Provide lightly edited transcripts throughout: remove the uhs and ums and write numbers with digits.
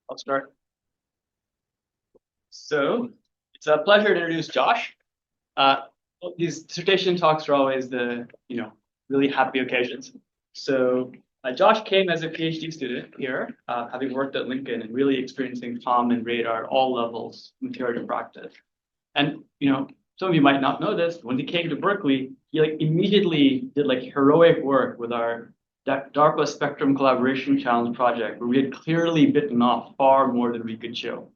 I'll start. So it's a pleasure to introduce Josh. Uh, these dissertation talks are always the really happy occasions. So Josh came as a PhD student here, having worked at Lincoln and really experiencing COM and radar at all levels from theory to practice. And some of you might not know this. When he came to Berkeley, he immediately did heroic work with our DARPA Spectrum Collaboration Challenge project, where we had clearly bitten off far more than we could chew.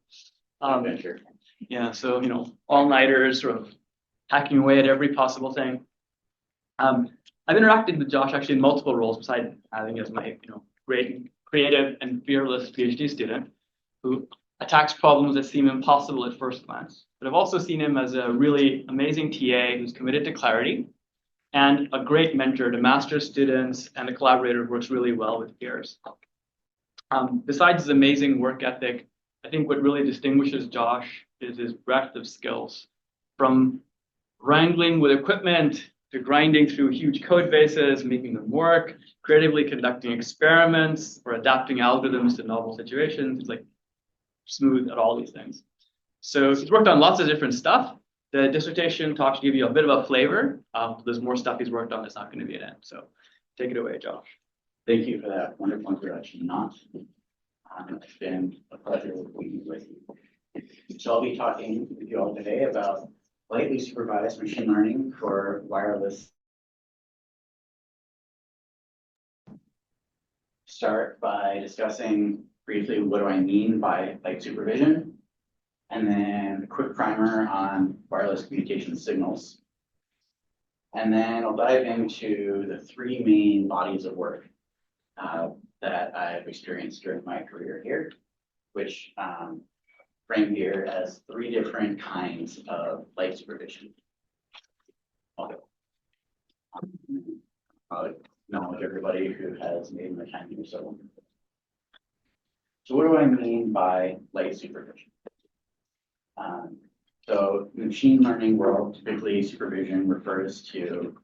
Yeah, so all-nighters, sort of hacking away at every possible thing. I've interacted with Josh actually in multiple roles, besides having as my great, creative, and fearless PhD student who attacks problems that seem impossible at first glance. But I've also seen him as a really amazing TA who's committed to clarity and a great mentor to master's students and a collaborator who works really well with peers. Besides his amazing work ethic, I think what really distinguishes Josh is his breadth of skills, from wrangling with equipment to grinding through huge code bases, making them work, creatively conducting experiments, or adapting algorithms to novel situations. He's smooth at all these things. So he's worked on lots of different stuff. The dissertation talk should give you a bit of a flavor. There's more stuff he's worked on that's not going to be in it. So take it away, Josh. Thank you for that wonderful introduction, Anant. It's been a pleasure working with you. So I'll be talking with you all today about lightly supervised machine learning for wireless. Start by discussing briefly what do I mean by light supervision, and then a quick primer on wireless communication signals. And then I'll dive into the three main bodies of work that I've experienced during my career here, which frame here as three different kinds of light supervision. Okay. Acknowledge everybody who has made my time here so wonderful. So what do I mean by light supervision? So in the machine learning world, typically supervision refers to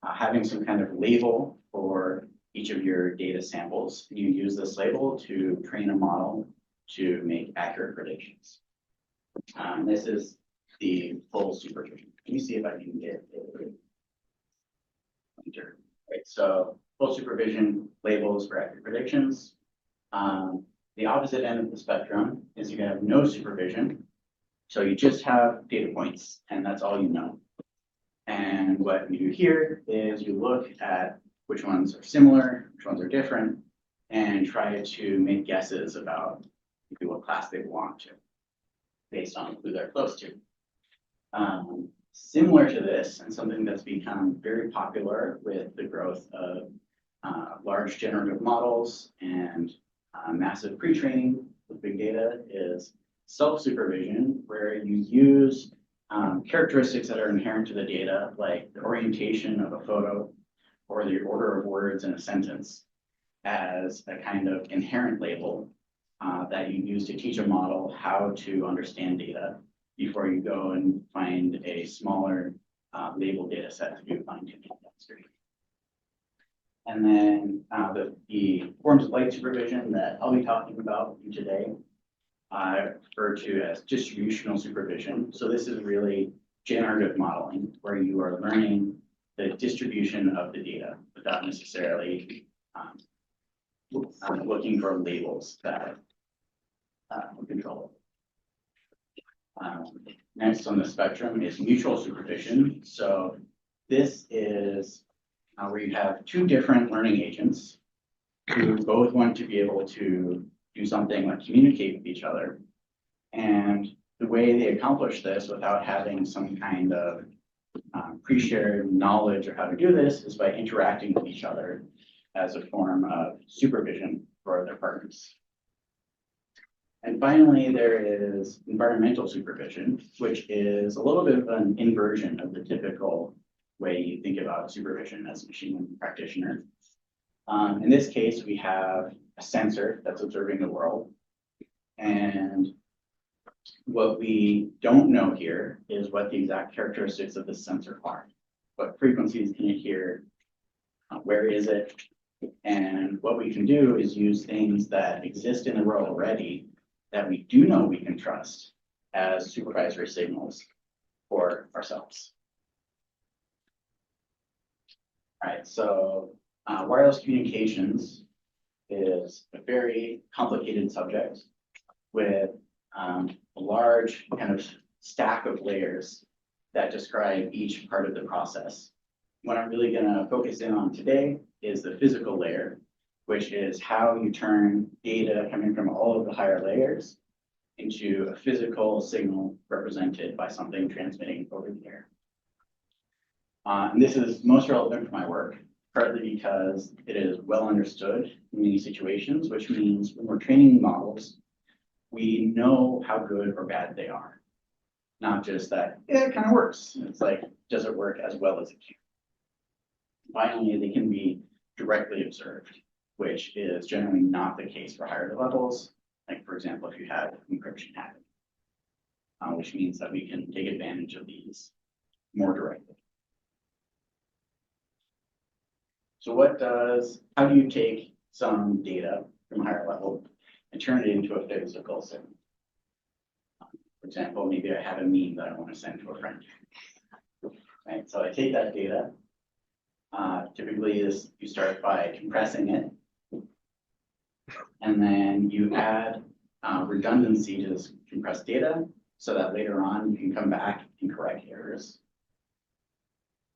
having some kind of label for each of your data samples. You use this label to train a model to make accurate predictions. This is the full supervision. Let me see if I can get a pointer. Right, so full supervision labels for accurate predictions. The opposite end of the spectrum is you have no supervision. So you just have data points, and that's all you know. And what you do here is you look at which ones are similar, which ones are different, and try to make guesses about what class they belong to, based on who they're close to. Similar to this, and something that's become very popular with the growth of large generative models and massive pre-training with big data, is self-supervision, where you use characteristics that are inherent to the data, like the orientation of a photo or the order of words in a sentence, as a kind of inherent label that you use to teach a model how to understand data before you go and find a smaller labeled data set to do fine-tuning downstream. And then the forms of light supervision that I'll be talking about today I refer to as distributional supervision. So this is really generative modeling, where you are learning the distribution of the data without necessarily looking for labels that control it. Next on the spectrum is mutual supervision. So this is where you have two different learning agents who both want to be able to do something like communicate with each other. And the way they accomplish this without having some kind of pre-shared knowledge of how to do this is by interacting with each other as a form of supervision for their partners. And finally, there is environmental supervision, which is a little bit of an inversion of the typical way you think about supervision as a machine learning practitioner. In this case, we have a sensor that's observing the world. And what we don't know here is what the exact characteristics of the sensor are. What frequencies can it hear? Where is it? And what we can do is use things that exist in the world already that we do know we can trust as supervisory signals for ourselves. All right, so wireless communications is a very complicated subject with a large kind of stack of layers that describe each part of the process. What I'm really going to focus in on today is the physical layer, which is how you turn data coming from all of the higher layers into a physical signal represented by something transmitting over the air. And this is most relevant for my work, partly because it is well understood in many situations, which means when we're training models, we know how good or bad they are. Not just that, yeah, it kind of works. It's like, does it work as well as it can? Finally, they can be directly observed, which is generally not the case for higher levels. Like, for example, if you have encryption happening, which means that we can take advantage of these more directly. So how do you take some data from a higher level and turn it into a physical signal? For example, maybe I have a meme that I want to send to a friend. Right, so I take that data. Typically, you start by compressing it, and then you add redundancy to this compressed data so that later on you can come back and correct errors.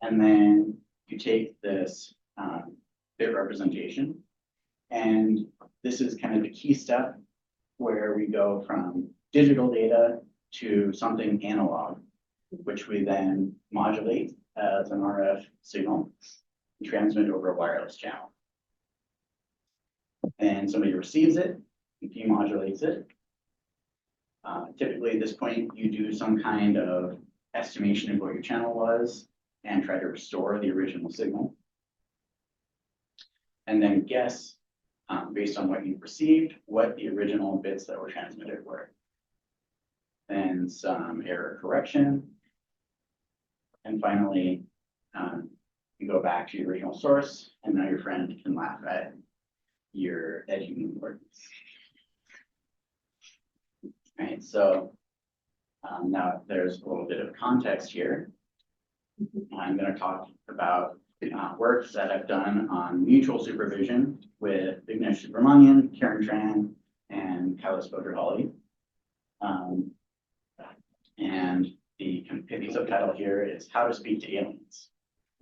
And then you take this bit representation, and this is kind of the key step where we go from digital data to something analog, which we then modulate as an RF signal and transmit over a wireless channel. And somebody receives it, and demodulates it. Typically at this point, you do some kind of estimation of what your channel was and try to restore the original signal. And then guess, based on what you received, what the original bits that were transmitted were. Then some error correction. And finally, you go back to your original source, and now your friend can laugh at your edging importance. Right, so now there's a little bit of context here. I'm going to talk about work that I've done on mutual supervision with Vignesh Subramanian, Karen Tran, and Kailas Bodradali. And the subtitle here is How to Speak to Aliens.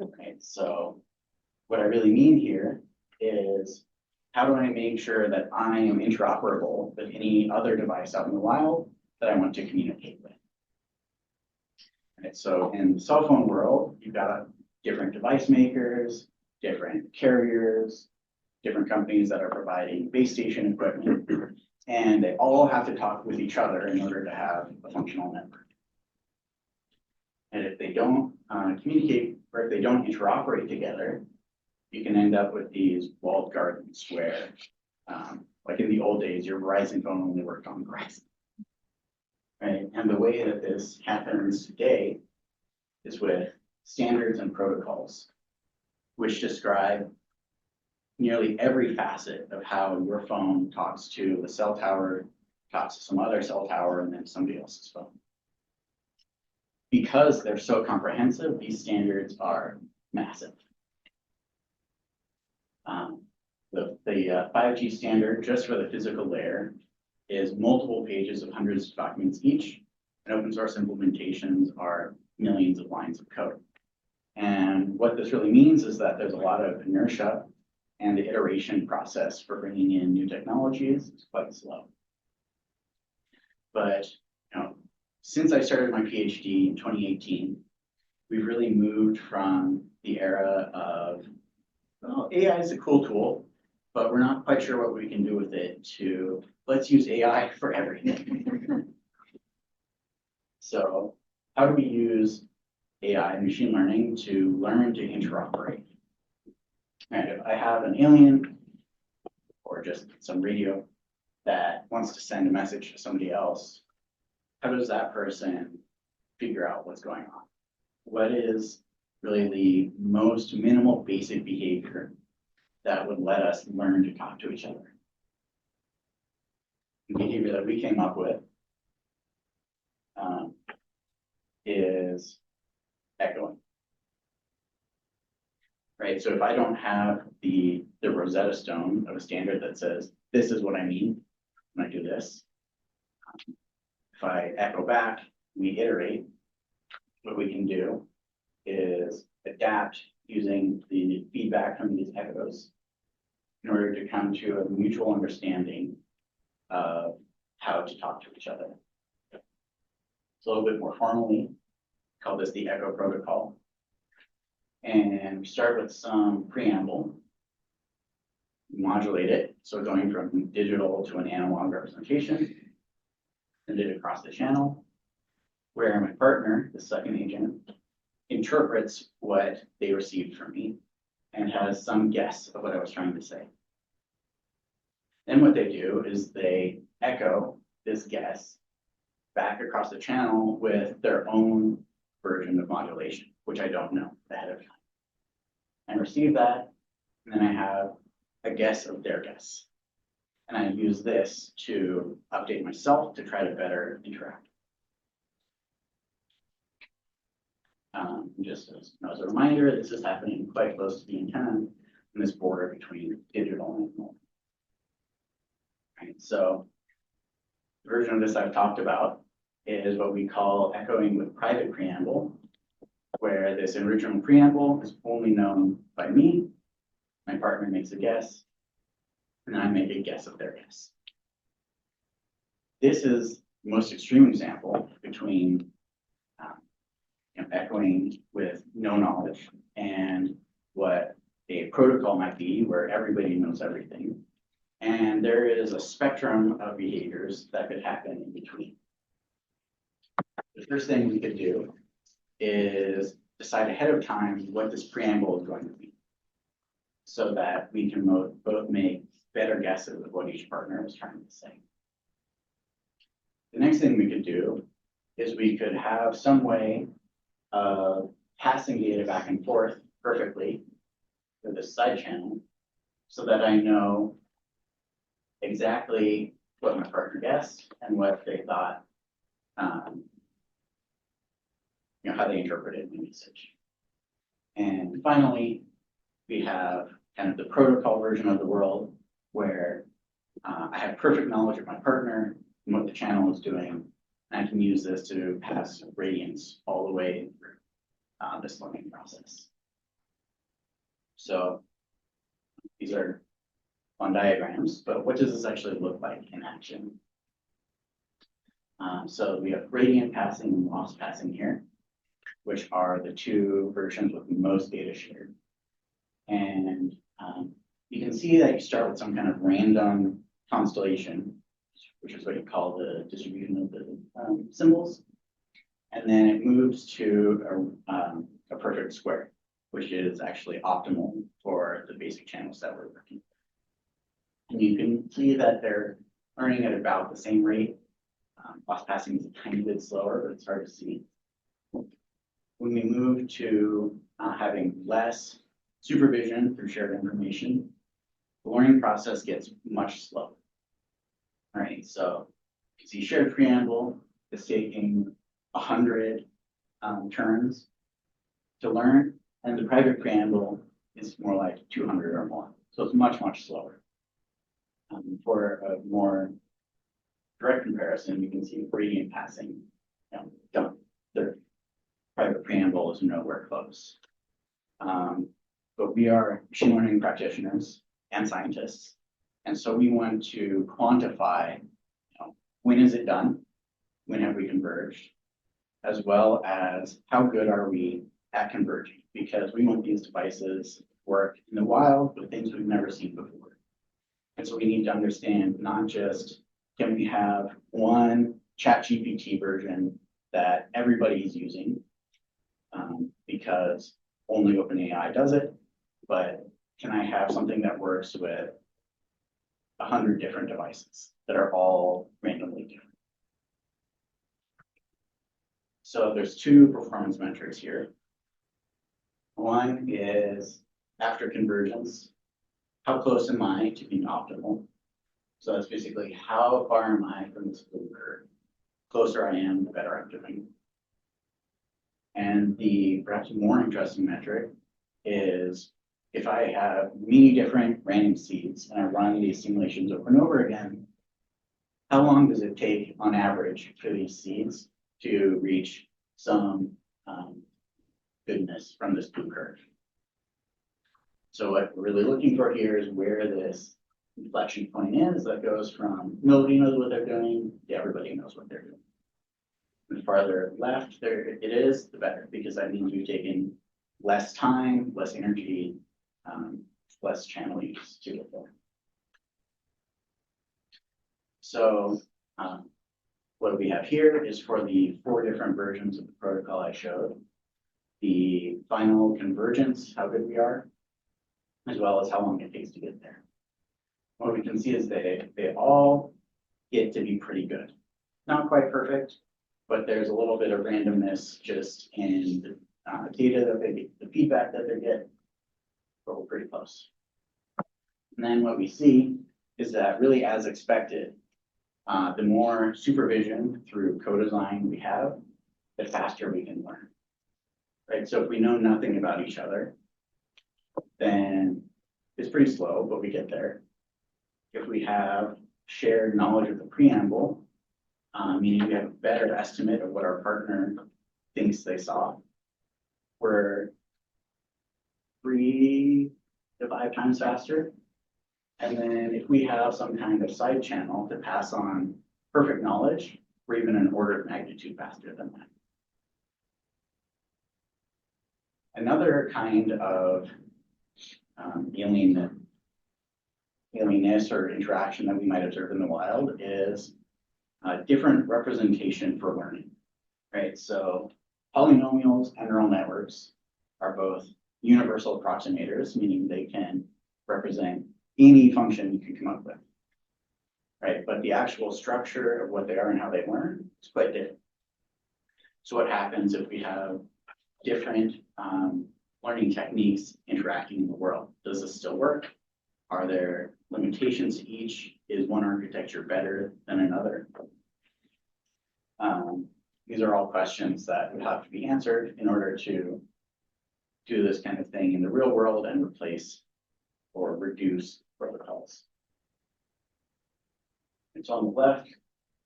Okay, so what I really mean here is how do I make sure that I am interoperable with any other device out in the wild that I want to communicate with? Right, so in the cell phone world, you've got different device makers, different carriers, different companies that are providing base station equipment, and they all have to talk with each other in order to have a functional network. And if they don't communicate, or if they don't interoperate together, you can end up with these walled gardens where, like in the old days, your Verizon phone only worked on Verizon. Right? And the way that this happens today is with standards and protocols, which describe nearly every facet of how your phone talks to the cell tower, talks to some other cell tower, and then somebody else's phone. Because they're so comprehensive, these standards are massive. The 5G standard, just for the physical layer, is multiple pages of hundreds of documents each, and open source implementations are millions of lines of code. And what this really means is that there's a lot of inertia, and the iteration process for bringing in new technologies is quite slow. But since I started my PhD in 2018, we've really moved from the era of, well, AI is a cool tool, but we're not quite sure what we can do with it, to let's use AI for everything. So how do we use AI and machine learning to learn to interoperate? And if I have an alien or just some radio that wants to send a message to somebody else, how does that person figure out what's going on? What is really the most minimal basic behavior that would let us learn to talk to each other? behavior that we came up with is echoing. Right, so if I don't have the Rosetta Stone of a standard that says, this is what I mean when I do this, if I echo back, we iterate, what we can do is adapt using the feedback from these echoes in order to come to a mutual understanding of how to talk to each other. It's a little bit more formally, call this the echo protocol. And we start with some preamble, modulate it, so going from digital to an analog representation, send it across the channel, where my partner, the second agent, interprets what they received from me and has some guess of what I was trying to say. Then what they do is they echo this guess back across the channel with their own version of modulation, which I don't know ahead of time. I receive that, and then I have a guess of their guess. And I use this to update myself to try to better interact. Just as a reminder, this is happening quite close to the antenna in this border between digital and analog. Right, so the version of this I've talked about is what we call echoing with private preamble, where this original preamble is only known by me, my partner makes a guess, and I make a guess of their guess. This is the most extreme example between echoing with no knowledge and what a protocol might be, where everybody knows everything. And there is a spectrum of behaviors that could happen in between. The first thing we could do is decide ahead of time what this preamble is going to be, so that we can both make better guesses of what each partner is trying to say. The next thing we could do is we could have some way of passing data back and forth perfectly through this side channel, so that I know exactly what my partner guessed and what they thought, how they interpreted my message. And finally, we have kind of the protocol version of the world, where I have perfect knowledge of my partner and what the channel is doing, and I can use this to pass gradients all the way through this learning process. So these are fun diagrams, but what does this actually look like in action? So we have gradient passing and loss passing here, which are the two versions with most data shared. And you can see that you start with some kind of random constellation, which is what you call the distribution of the symbols. And then it moves to a perfect square, which is actually optimal for the basic channels that we're working with. And you can see that they're learning at about the same rate. Loss passing is a tiny bit slower, but it's hard to see. When we move to having less supervision through shared information, the learning process gets much slower. All right, so you see shared preamble is taking 100 turns to learn, and the private preamble is more like 200 or more. So it's much, much slower. For a more direct comparison, you can see gradient passing, the private preamble is nowhere close. But we are machine learning practitioners and scientists. And so we want to quantify, when is it done? When have we converged? As well as how good are we at converging? Because we want these devices to work in the wild with things we've never seen before. And so we need to understand not just, can we have one ChatGPT version that everybody is using, because only OpenAI does it, but can I have something that works with 100 different devices that are all randomly different? So there's two performance metrics here. One is after convergence, how close am I to being optimal? So that's basically how far am I from this blue curve? Closer I am, the better I'm doing. And the perhaps more interesting metric is if I have many different random seeds and I run these simulations over and over again, how long does it take on average for these seeds to reach some goodness from this blue curve? So what we're really looking for here is where this inflection point is that goes from nobody knows what they're doing to everybody knows what they're doing. The farther left there it is, the better, because that means we've taken less time, less energy, less channel use to get there. So what we have here is for the 4 different versions of the protocol I showed, the final convergence, how good we are, as well as how long it takes to get there. What we can see is they all get to be pretty good. Not quite perfect, but there's a little bit of randomness just in the data that they get, the feedback that they get, but we're pretty close. And then what we see is that really as expected, the more supervision through co-design we have, the faster we can learn. Right? So if we know nothing about each other, then it's pretty slow, but we get there. If we have shared knowledge of the preamble, meaning we have a better estimate of what our partner thinks they saw, we're 3 to 5 times faster. And then if we have some kind of side channel to pass on perfect knowledge, we're even an order of magnitude faster than that. Another kind of alienness or interaction that we might observe in the wild is a different representation for learning, right? So polynomials and neural networks are both universal approximators, meaning they can represent any function you can come up with, right? But the actual structure of what they are and how they learn is quite different. So what happens if we have different learning techniques interacting in the world? Does this still work? Are there limitations to each? Is one architecture better than another? These are all questions that would have to be answered in order to do this kind of thing in the real world and replace or reduce protocols. And so on the left,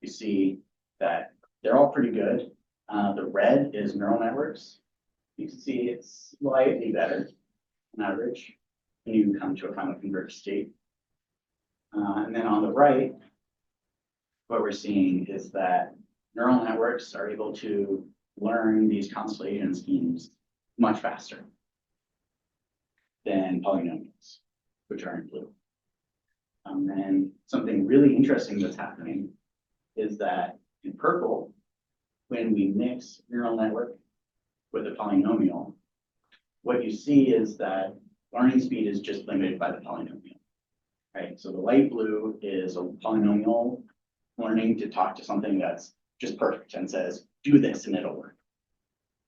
you see that they're all pretty good. The red is neural networks. You can see it's slightly better on average when you come to a final converged state. And then on the right, what we're seeing is that neural networks are able to learn these constellation schemes much faster than polynomials, which are in blue. And something really interesting that's happening is that in purple, when we mix neural network with a polynomial, what you see is that learning speed is just limited by the polynomial, right? So the light blue is a polynomial learning to talk to something that's just perfect and says, do this and it'll work.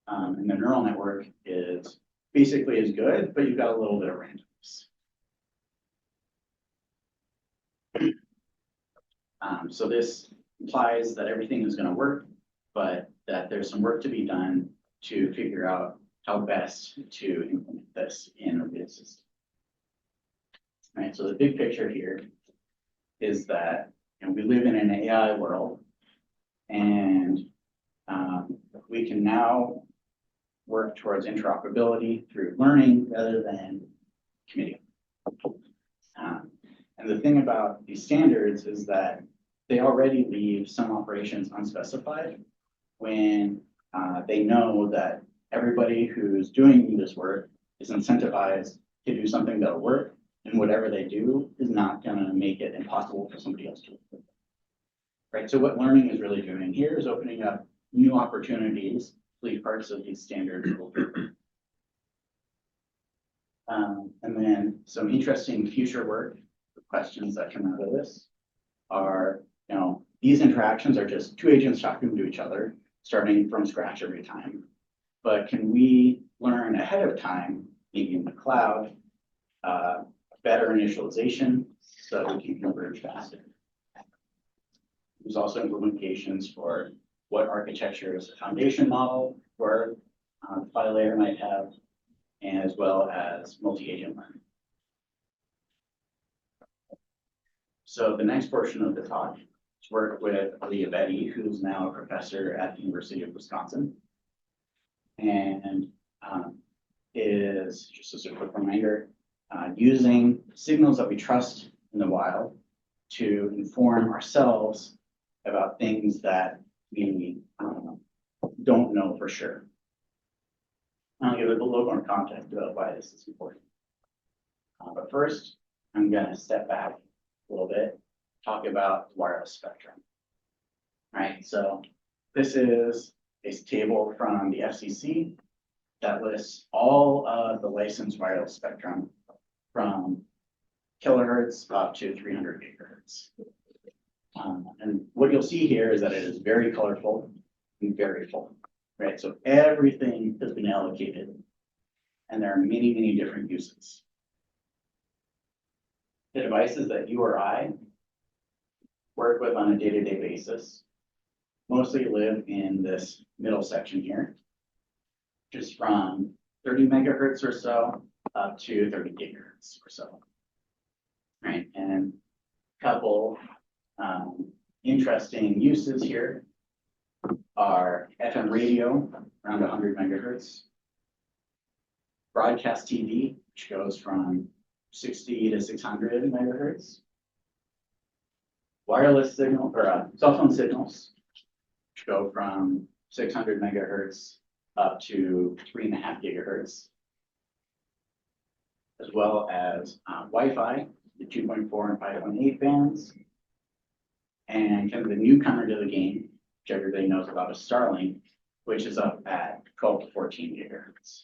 And the neural network is basically as good, but you've got a little bit of randomness. So this implies that everything is going to work, but that there's some work to be done to figure out how best to implement this in a real system. Right, so the big picture here is that we live in an AI world, and we can now work towards interoperability through learning rather than committing. And the thing about these standards is that they already leave some operations unspecified when they know that everybody who's doing this work is incentivized to do something that'll work, and whatever they do is not going to make it impossible for somebody else to work. Right. So what learning is really doing here is opening up new opportunities to leave parts of these standards open. And then some interesting future work, the questions that come out of this are, these interactions are just 2 agents talking to each other, starting from scratch every time. But can we learn ahead of time, maybe in the cloud, better initialization so that we can converge faster? There's also implementations for what architecture is a foundation model for the file layer might have, and as well as multi-agent learning. So the next portion of the talk is work with Leah Betty, who's now a professor at the University of Wisconsin, and is, just as a quick reminder, using signals that we trust in the wild to inform ourselves about things that we don't know for sure. I'll give it a little more context about why this is important. But first, I'm going to step back a little bit, talk about the wireless spectrum. All right, so this is a table from the FCC that lists all of the licensed wireless spectrum from kilohertz up to 300 gigahertz. And what you'll see here is that it is very colorful and very full, right? So everything has been allocated, and there are many, many different uses. The devices that you or I work with on a day-to-day basis mostly live in this middle section here, just from 30 megahertz or so up to 30 gigahertz or so, right? And a couple interesting uses here are FM radio, around 100 megahertz, broadcast TV, which goes from 60 to 600 megahertz, wireless signal, or cell phone signals, which go from 600 megahertz up to 3.5 gigahertz, as well as Wi-Fi, the 2.4 and 5.8 bands, and kind of the newcomer to the game, which everybody knows about, is Starlink, which is up at 12 to 14 gigahertz.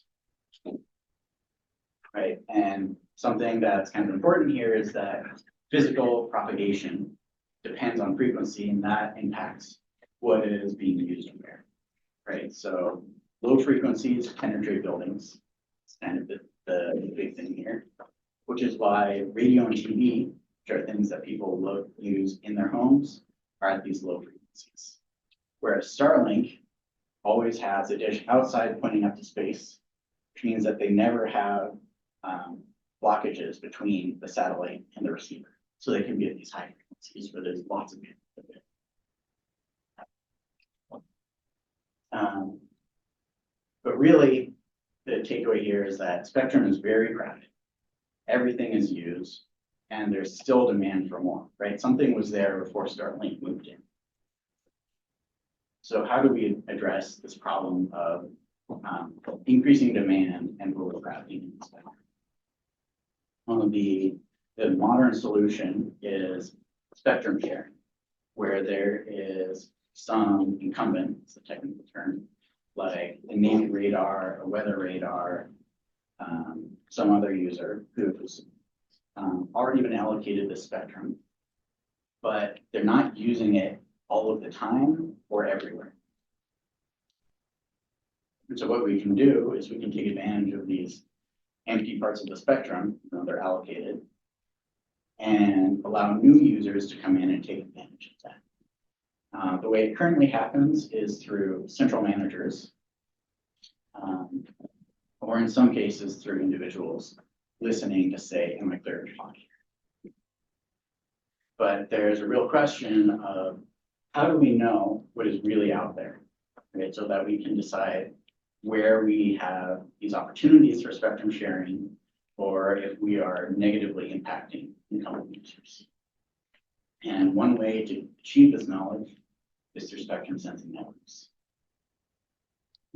Right, and something that's kind of important here is that physical propagation depends on frequency, and that impacts what is being used where. Right, so low frequencies penetrate buildings. It's kind of the big thing here, which is why radio and TV, which are things that people use in their homes, are at these low frequencies. Whereas Starlink always has a dish outside pointing up to space, which means that they never have blockages between the satellite and the receiver. So they can be at these high frequencies where there's lots of bandwidth. But really, the takeaway here is that spectrum is very crowded. Everything is used, and there's still demand for more, right? Something was there before Starlink moved in. So how do we address this problem of increasing demand and overcrowding in the spectrum? The modern solution is spectrum sharing, where there is some incumbent, it's a technical term, like a Navy radar, a weather radar, some other user who's already been allocated the spectrum, but they're not using it all of the time or everywhere. And so what we can do is we can take advantage of these empty parts of the spectrum, they're allocated, and allow new users to come in and take advantage of that. The way it currently happens is through central managers, or in some cases through individuals listening to say, am I clear to talk here? But there's a real question of how do we know what is really out there, right? So that we can decide where we have these opportunities for spectrum sharing, or if we are negatively impacting incumbent users. And one way to achieve this knowledge is through spectrum sensing networks.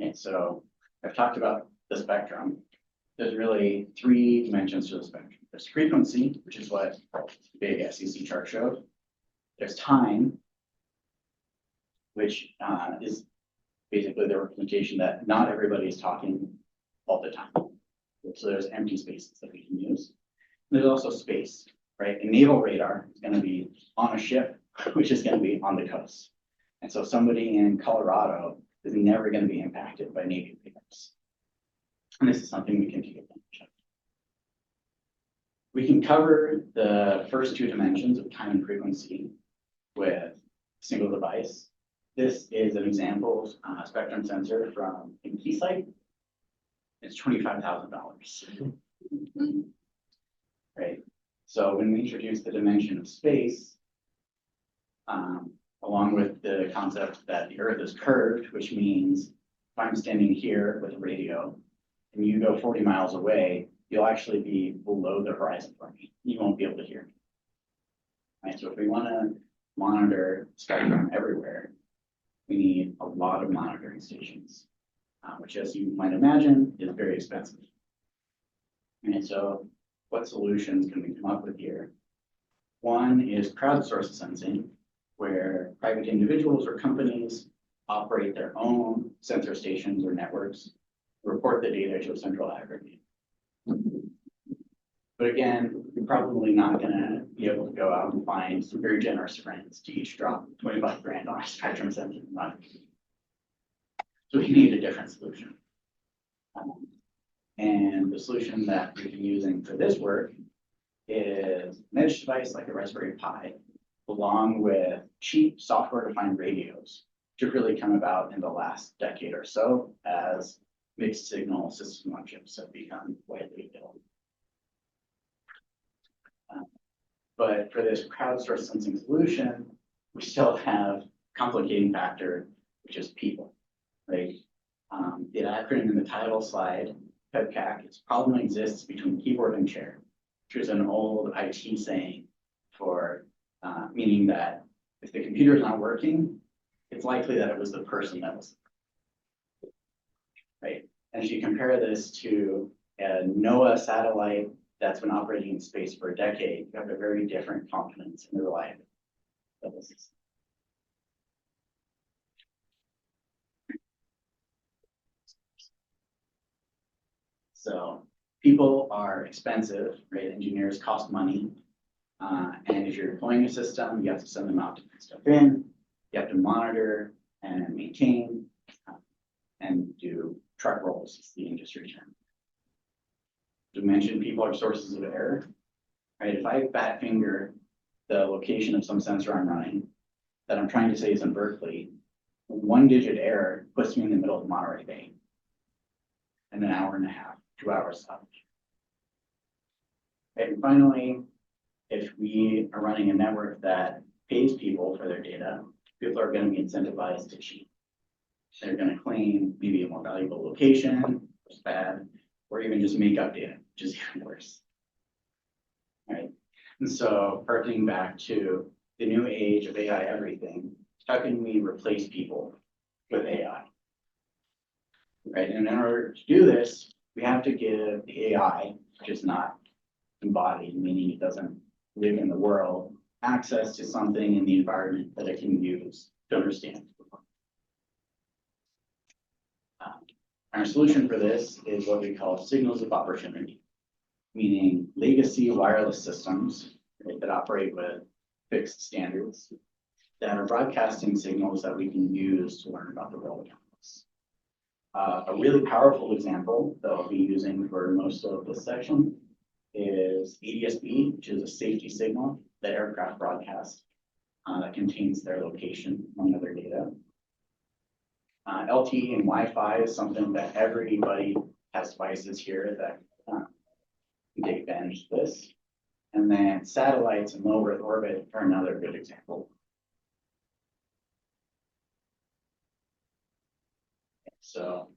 Okay, so I've talked about the spectrum. There's really three dimensions to the spectrum. There's frequency, which is what the big SEC chart showed. There's time, which is basically the representation that not everybody is talking all the time. So there's empty spaces that we can use. And there's also space, right? A naval radar is going to be on a ship, which is going to be on the coast. And so somebody in Colorado is never going to be impacted by Navy radars. And this is something we can take advantage of. We can cover the first two dimensions of time and frequency with single device. This is an example spectrum sensor from Keysight. It's $25,000. Right. So when we introduce the dimension of space, along with the concept that the Earth is curved, which means if I'm standing here with a radio and you go 40 miles away, you'll actually be below the horizon for me. You won't be able to hear me. Right. So if we want to monitor spectrum everywhere, we need a lot of monitoring stations, which, as you might imagine, is very expensive. And so what solutions can we come up with here? One is crowdsourced sensing, where private individuals or companies operate their own sensor stations or networks, report the data to a central aggregator. But again, you're probably not going to be able to go out and find some very generous friends to each drop 25 grand on a spectrum sensing money. So we need a different solution. And the solution that we've been using for this work is an edge device like a Raspberry Pi, along with cheap software-defined radios, which have really come about in the last decade or so as mixed signal system on chips have become widely available. But for this crowdsourced sensing solution, we still have complicating factor, which is people, right? The acronym in the title slide, PEBCAC, its problem exists between keyboard and chair, which is an old IT saying for meaning that if the computer is not working, it's likely that it was the person that was, right? And if you compare this to a NOAA satellite that's been operating in space for a decade, you have a very different confidence in the reliability of the system. So people are expensive, right? Engineers cost money. And if you're deploying a system, you have to send them out to put stuff in, you have to monitor and maintain, and do truck rolls, is the industry term. To mention people are sources of error, right? If I fat finger the location of some sensor I'm running that I'm trying to say is in Berkeley, 1-digit error puts me in the middle of Monterey Bay in an hour and a half, 2 hours stoppage. And finally, if we are running a network that pays people for their data, people are going to be incentivized to cheat. They're going to claim maybe a more valuable location, which is bad, or even just make up data, which is even worse. Right? And so, harkening back to the new age of AI everything, how can we replace people with AI? Right? And in order to do this, we have to give the AI, which is not embodied, meaning it doesn't live in the world, access to something in the environment that it can use to understand. Our solution for this is what we call signals of opportunity, meaning legacy wireless systems, right, that operate with fixed standards that are broadcasting signals that we can use to learn about the world around us. A really powerful example that I'll be using for most of this section is ADS-B, which is a safety signal that aircraft broadcast that contains their location, among other data. LTE and Wi-Fi is something that everybody has devices here that can take advantage of this. And then satellites and low Earth orbit are another good example. So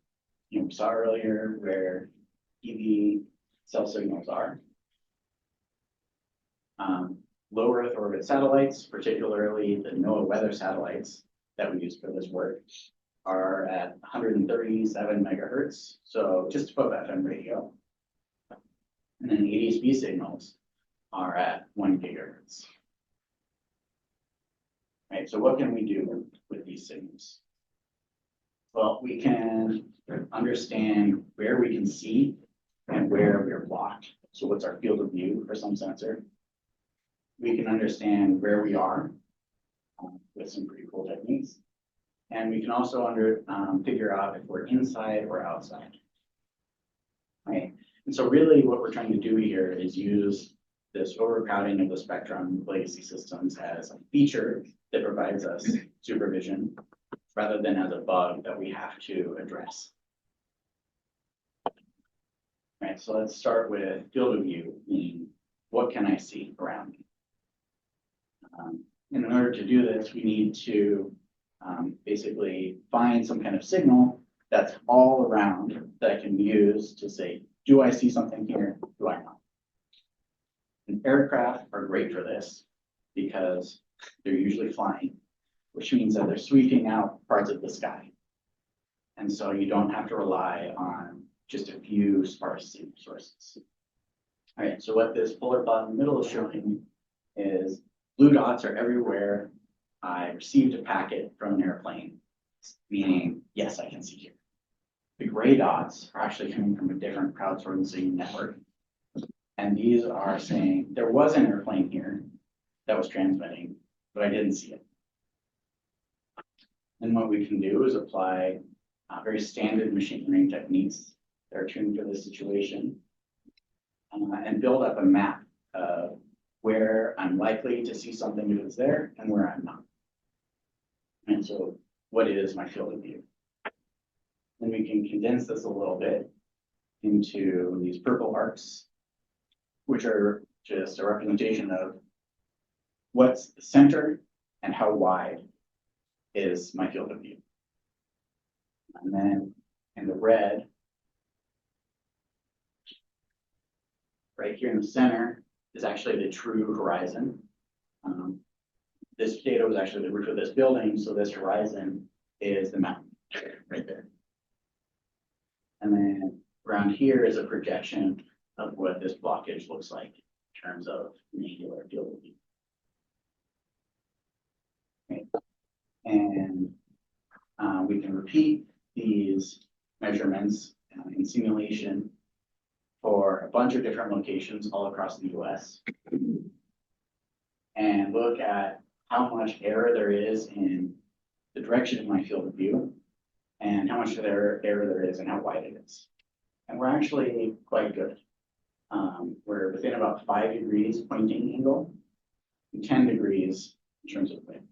we saw earlier where EV cell signals are. Low Earth orbit satellites, particularly the NOAA weather satellites that we use for this work, are at 137 megahertz, so just above FM radio. And then ADS-B signals are at 1 gigahertz. Right, so what can we do with these signals? Well, we can understand where we can see and where we're blocked. So what's our field of view for some sensor? We can understand where we are with some pretty cool techniques. And we can also figure out if we're inside or outside. Right? And so really what we're trying to do here is use this overcrowding of the spectrum legacy systems as a feature that provides us supervision rather than as a bug that we have to address. All right, so let's start with field of view, meaning what can I see around me? In order to do this, we need to basically find some kind of signal that's all around that I can use to say, do I see something here? Do I not? And aircraft are great for this because they're usually flying, which means that they're sweeping out parts of the sky. And so you don't have to rely on just a few sparse signal sources. All right, so what this polar plot in the middle is showing is blue dots are everywhere I received a packet from an airplane, meaning, yes, I can see here. The gray dots are actually coming from a different crowdsourcing network. And these are saying there was an airplane here that was transmitting, but I didn't see it. And what we can do is apply very standard machine learning techniques that are tuned for this situation and build up a map of where I'm likely to see something if it's there and where I'm not. And so what is my field of view? And we can condense this a little bit into these purple arcs, which are just a representation of what's the center and how wide is my field of view. And then in the red, right here in the center is actually the true horizon. This data was actually the roof of this building, so this horizon is the mountain right there. And then around here is a projection of what this blockage looks like in terms of an angular field of view. Okay. And we can repeat these measurements in simulation for a bunch of different locations all across the US and look at how much error there is in the direction of my field of view and how much error there is and how wide it is. And we're actually quite good. We're within about 5 degrees pointing angle, and 10 degrees in terms of width.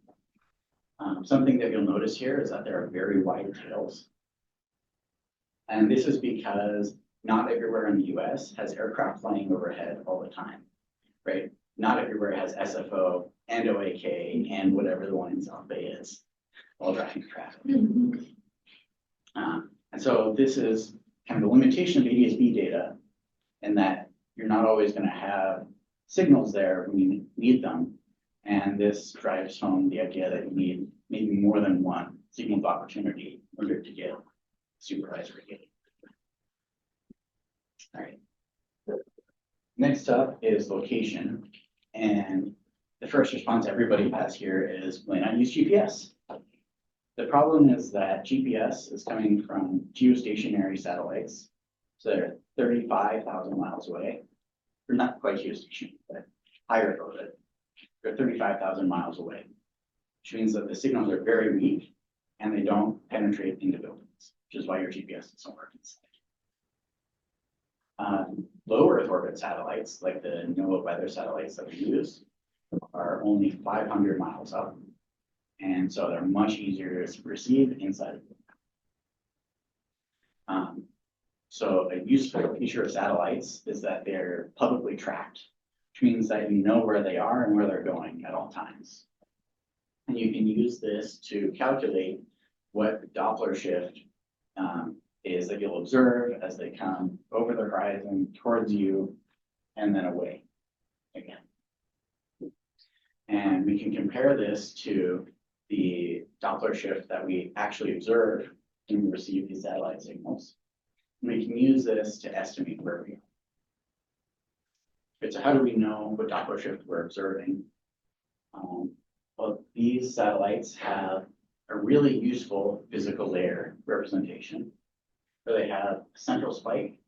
Something that you'll notice here is that there are very wide tails. And this is because not everywhere in the US has aircraft flying overhead all the time, right? Not everywhere has SFO and OAK and whatever the one in South Bay is, all driving traffic. And so this is kind of the limitation of ADS-B data in that you're not always going to have signals there when you need them. And this drives home the idea that you need maybe more than one signal of opportunity in order to get supervised rating. All right. Next up is location. And the first response everybody has here is, why not use GPS? The problem is that GPS is coming from geostationary satellites. So they're 35,000 miles away. They're not quite geostationary, but higher orbit. They're 35,000 miles away, which means that the signals are very weak and they don't penetrate into buildings, which is why your GPS doesn't work inside. Low Earth orbit satellites, like the NOAA weather satellites that we use, are only 500 miles up. And so they're much easier to receive inside of them. So a useful feature of satellites is that they're publicly tracked, which means that you know where they are and where they're going at all times. And you can use this to calculate what the Doppler shift is that you'll observe as they come over the horizon towards you and then away again. And we can compare this to the Doppler shift that we actually observe when we receive these satellite signals. And we can use this to estimate where we are. So how do we know what Doppler shift we're observing? Well, these satellites have a really useful physical layer representation, where they have a central spike,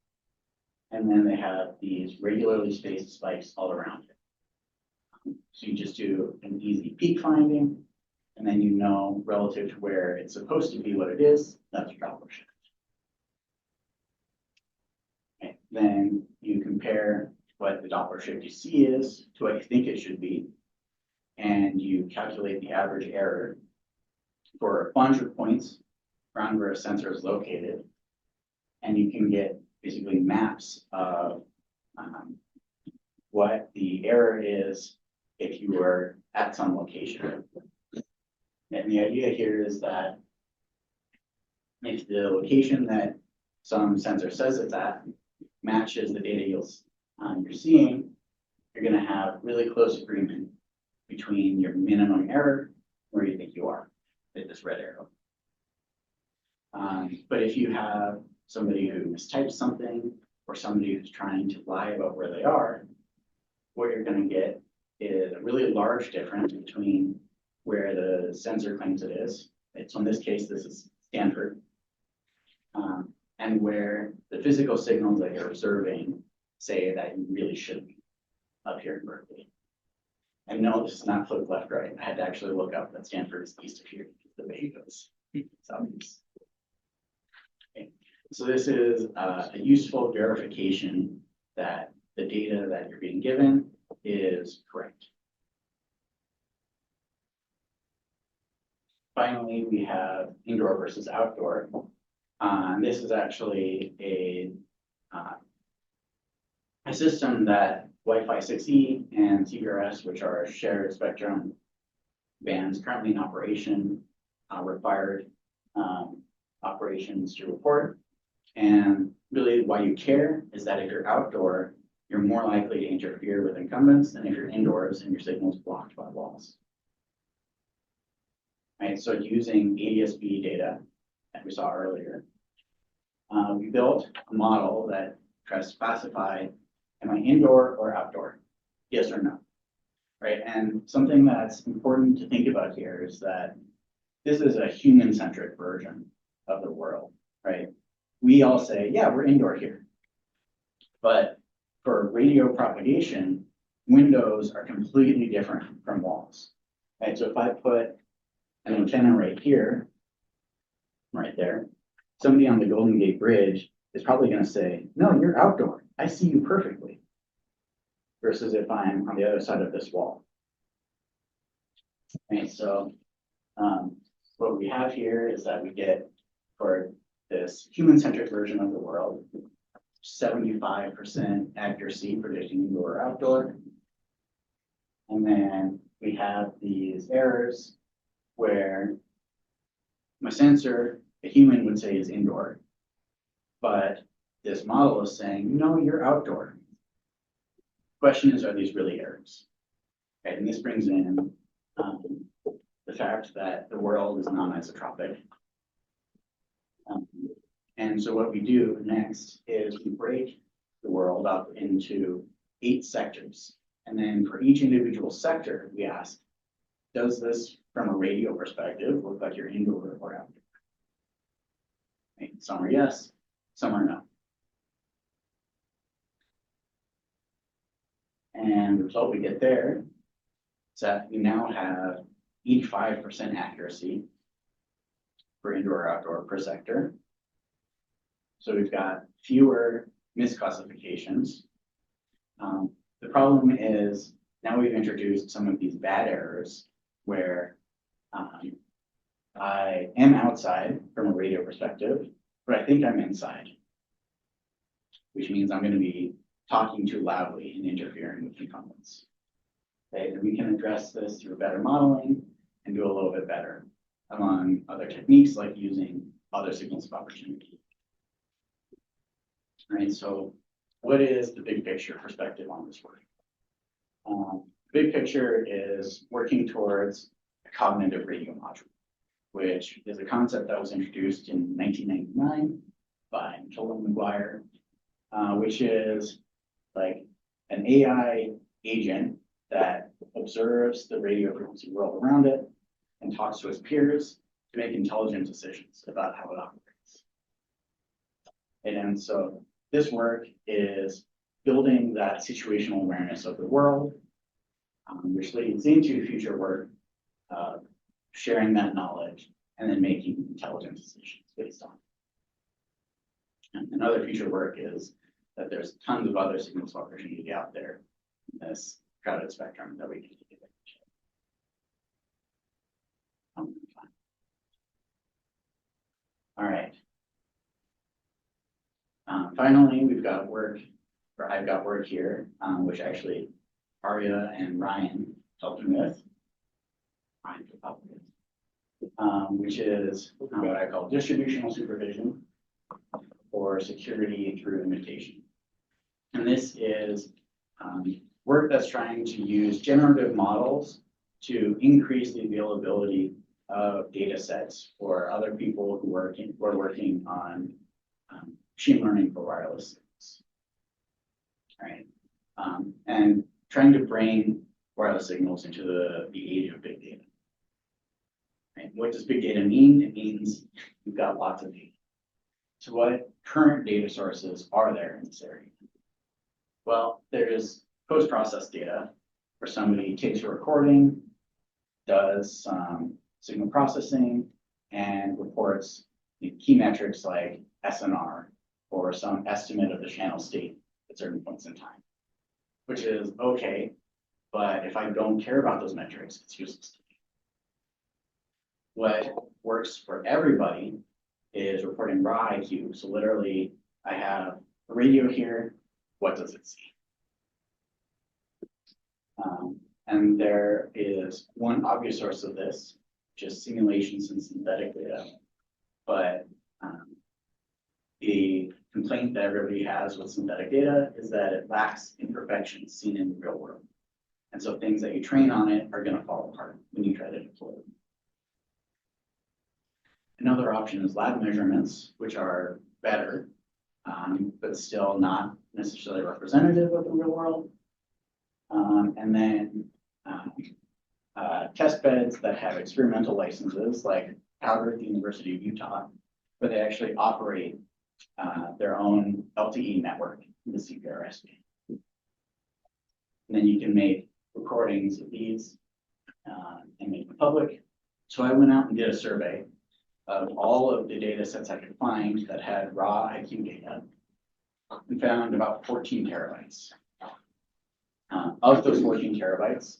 and then they have these regularly spaced spikes all around it. So you just do an easy peak finding, and then you know relative to where it's supposed to be what it is, that's your Doppler shift. Okay. Then you compare what the Doppler shift you see is to what you think it should be, and you calculate the average error for a bunch of points around where a sensor is located, and you can get basically maps of what the error is if you were at some location. And the idea here is that if the location that some sensor says it's at matches the data you're seeing, you're going to have really close agreement between your minimum error where you think you are, with this red arrow. But if you have somebody who mistypes something or somebody who's trying to lie about where they are, what you're going to get is a really large difference between where the sensor claims it is. So in this case, this is Stanford. And where the physical signals that you're observing say that you really should be up here in Berkeley. And no, this is not flip left, right. I had to actually look up that Stanford is east of here, the way it goes southeast. Okay. So this is a useful verification that the data that you're being given is correct. Finally, we have indoor versus outdoor. This is actually a system that Wi-Fi 6E and CBRS, which are shared spectrum bands currently in operation, required operations to report. And really why you care is that if you're outdoor, you're more likely to interfere with incumbents than if you're indoors and your signal is blocked by walls. Right, so using ADS-B data that we saw earlier, we built a model that tries to classify, am I indoor or outdoor? Yes or no, right? And something that's important to think about here is that this is a human-centric version of the world, right? We all say, yeah, we're indoor here. But for radio propagation, windows are completely different from walls, right? So if I put an antenna right here, right there, somebody on the Golden Gate Bridge is probably going to say, no, you're outdoor. I see you perfectly. Versus if I'm on the other side of this wall. Okay, so what we have here is that we get, for this human-centric version of the world, 75% accuracy predicting indoor or outdoor. And then we have these errors where my sensor, a human would say is indoor, but this model is saying, no, you're outdoor. Question is, are these really errors? Okay, and this brings in the fact that the world is non-isotropic. And so what we do next is we break the world up into 8 sectors. And then for each individual sector, we ask, does this, from a radio perspective, look like you're indoor or outdoor? Okay, some are yes, some are no. And the result we get there is that we now have 85% accuracy for indoor or outdoor per sector. So we've got fewer misclassifications. The problem is now we've introduced some of these bad errors where I am outside from a radio perspective, but I think I'm inside, which means I'm going to be talking too loudly and interfering with incumbents. Okay, and we can address this through better modeling and do a little bit better, among other techniques like using other signals of opportunity. All right, so what is the big picture perspective on this work? Big picture is working towards a cognitive radio module, which is a concept that was introduced in 1999 by Joel McGuire, which is like an AI agent that observes the radio frequency world around it and talks to its peers to make intelligent decisions about how it operates. And so this work is building that situational awareness of the world, which leads into future work, sharing that knowledge, and then making intelligent decisions based on it. And another future work is that there's tons of other signals opportunity out there in this crowded spectrum that we can take advantage of. All right. Finally, we've got work, or I've got work here, which actually Arya and Ryan helped me with. Which is what I call distributional supervision or security through imitation. And this is work that's trying to use generative models to increase the availability of data sets for other people who are working on machine learning for wireless signals. All right. And trying to bring wireless signals into the age of big data. Right. What does big data mean? It means you've got lots of data. So what current data sources are there in this area? Well, there's post-processed data where somebody takes a recording, does some signal processing, and reports the key metrics like SNR or some estimate of the channel state at certain points in time, which is okay, but if I don't care about those metrics, it's useless to me. What works for everybody is reporting raw IQ. So literally, I have a radio here. What does it see? And there is one obvious source of this, which is simulations and synthetic data. But the complaint that everybody has with synthetic data is that it lacks imperfections seen in the real world. And so things that you train on it are going to fall apart when you try to deploy them. Another option is lab measurements, which are better, but still not necessarily representative of the real world. And then test beds that have experimental licenses, like Calgary at the University of Utah, where they actually operate their own LTE network in the CPRS band. And then you can make recordings of these and make them public. So I went out and did a survey of all of the data sets I could find that had raw IQ data and found about 14 terabytes. Of those 14 terabytes,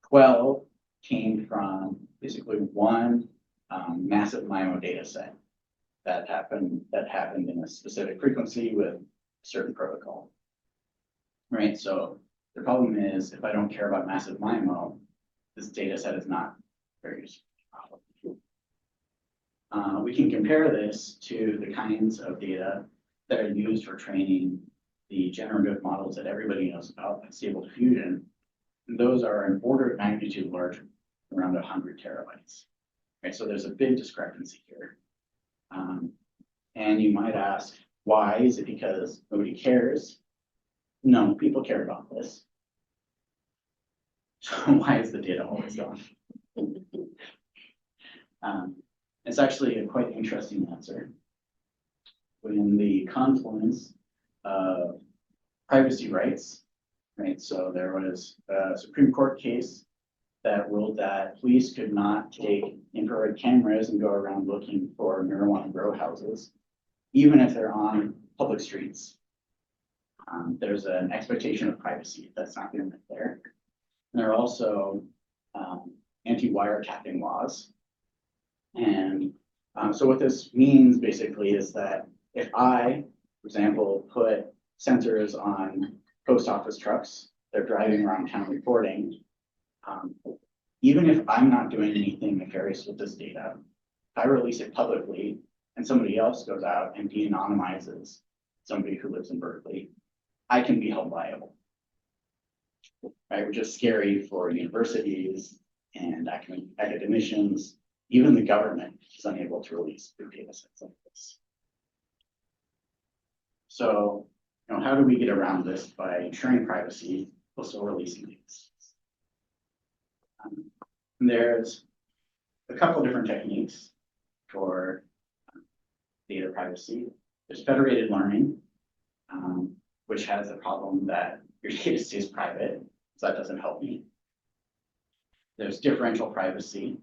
12 came from basically one massive MIMO data set that happened in a specific frequency with a certain protocol. Right. So the problem is, if I don't care about massive MIMO, this data set is not very useful. We can compare this to the kinds of data that are used for training the generative models that everybody knows about, like Stable Diffusion. And those are an order of magnitude larger, around 100 terabytes. Right, so there's a big discrepancy here. And you might ask, why? Is it because nobody cares? No, people care about this. So why is the data always gone? It's actually a quite interesting answer. When the confluence of privacy rights, right? So there was a Supreme Court case that ruled that police could not take infrared cameras and go around looking for marijuana grow houses, even if they're on public streets. There's an expectation of privacy that's not being met there. And there are also anti-wiretapping laws. And so what this means basically is that if I, for example, put sensors on post office trucks, they're driving around town reporting, even if I'm not doing anything nefarious with this data, if I release it publicly and somebody else goes out and de-anonymizes somebody who lives in Berkeley, I can be held liable, right? Which is scary for universities and academicians. Even the government is unable to release big data sets like this. So, how do we get around this by ensuring privacy while still releasing data sets? There's a couple different techniques for data privacy. There's federated learning, which has the problem that your data stays private, so that doesn't help me. There's differential privacy,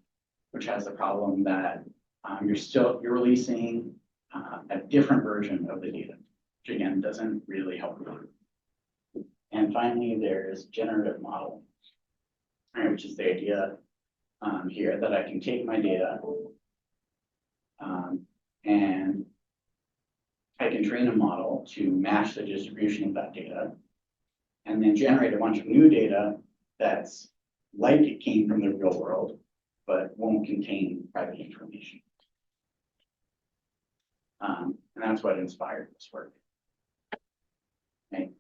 which has the problem that you're releasing a different version of the data. which again doesn't really help. And finally, there's generative model, right, which is the idea here that I can take my data and I can train a model to match the distribution of that data and then generate a bunch of new data that's like it came from the real world, but won't contain private information. And that's what inspired this work. Okay.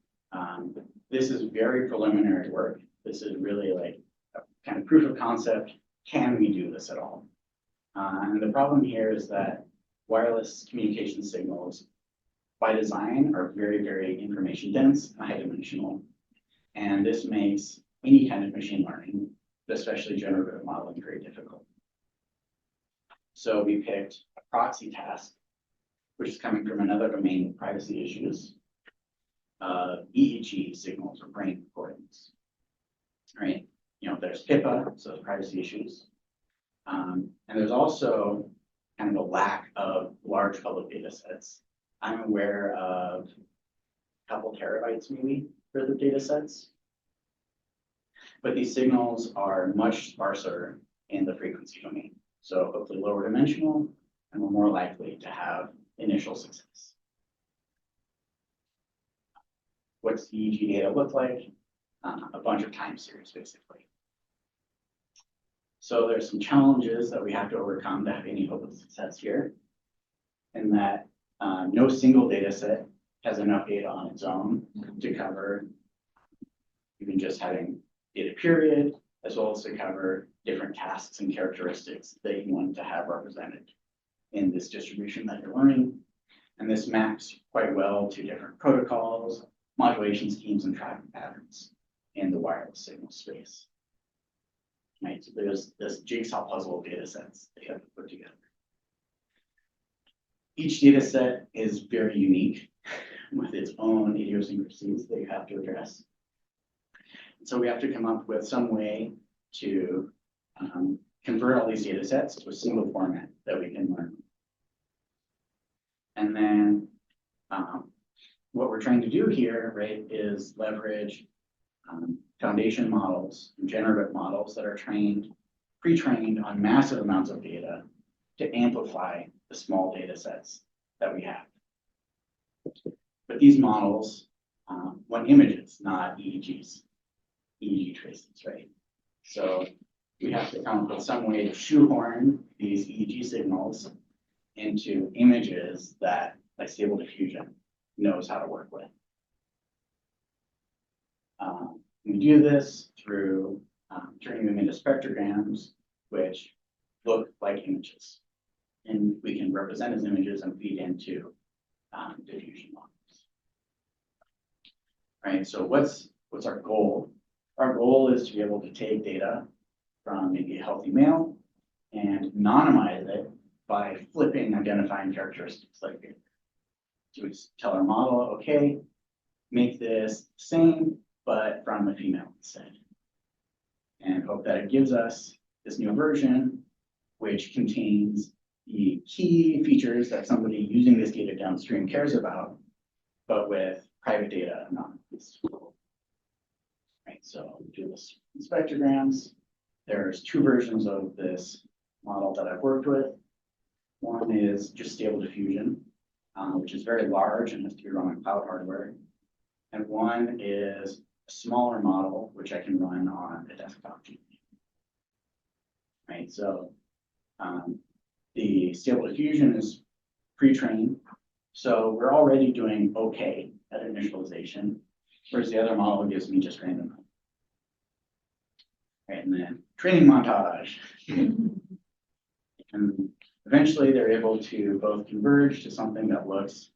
This is very preliminary work. This is really like a kind of proof of concept. Can we do this at all? And the problem here is that wireless communication signals by design are very, very information dense and high dimensional. And this makes any kind of machine learning, especially generative modeling, very difficult. So we picked a proxy task, which is coming from another domain of privacy issues, EEG signals or brain recordings, right? You know, there's HIPAA, so privacy issues. And there's also kind of a lack of large public data sets. I'm aware of a couple terabytes maybe for the data sets, but these signals are much sparser in the frequency domain. So hopefully lower dimensional, and we're more likely to have initial success. What's the EEG data look like? A bunch of time series, basically. So there's some challenges that we have to overcome to have any hope of success here, in that no single data set has enough data on its own to cover even just having data period, as well as to cover different tasks and characteristics that you want to have represented in this distribution that you're learning. And this maps quite well to different protocols, modulation schemes, and traffic patterns in the wireless signal space. Right, so there's this jigsaw puzzle of data sets that you have to put together. Each data set is very unique with its own idiosyncrasies that you have to address. So we have to come up with some way to convert all these data sets to a single format that we can learn. And then what we're trying to do here, right, is leverage foundation models and generative models that are pre-trained on massive amounts of data to amplify the small data sets that we have. But these models want images, not EEGs, EEG traces, right? So we have to come up with some way to shoehorn these EEG signals into images that, like Stable Diffusion, knows how to work with. We do this through turning them into spectrograms, which look like images. And we can represent as images and feed into diffusion models. Right, so what's our goal? Our goal is to be able to take data from maybe a healthy male and anonymize it by flipping identifying characteristics like it. So we tell our model, okay, make this the same, but from a female instead. And hope that it gives us this new version, which contains the key features that somebody using this data downstream cares about, but with private data anonymous. Right, so we do this in spectrograms. There's two versions of this model that I've worked with. One is just Stable Diffusion, which is very large and has to be run on cloud hardware. And one is a smaller model, which I can run on a desktop GPU. Right, so the Stable Diffusion is pre-trained, so we're already doing okay at initialization, whereas the other model gives me just random. Right, and then training montage. And eventually they're able to both converge to something that looks,